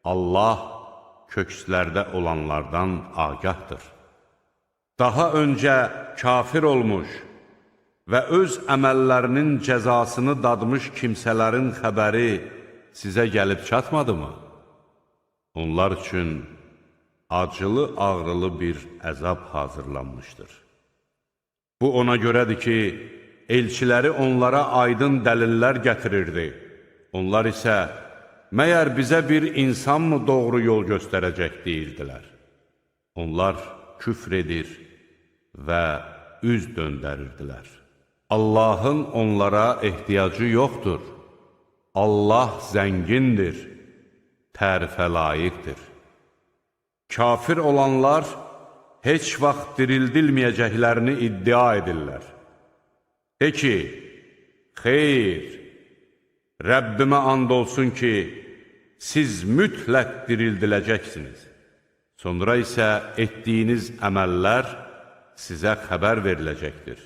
Allah kökslərdə olanlardan agahdır. Daha öncə kafir olmuş və öz əməllərinin cəzasını dadmış kimsələrin xəbəri sizə gəlib çatmadımı? Onlar üçün acılı-ağrılı bir əzab hazırlanmışdır. Bu ona görədir ki, elçiləri onlara aydın dəlillər gətirirdi. Onlar isə, məyər bizə bir insanmı doğru yol göstərəcək deyirdilər. Onlar küfr edir və üz döndərirdilər. Allahın onlara ehtiyacı yoxdur. Allah zəngindir, tərifə layiqdir. Kafir olanlar heç vaxt dirildilməyəcəklərini iddia edirlər. De ki, xeyr, Rəbbimə and olsun ki, siz mütləq dirildiləcəksiniz. Sonra isə etdiyiniz əməllər sizə xəbər veriləcəkdir.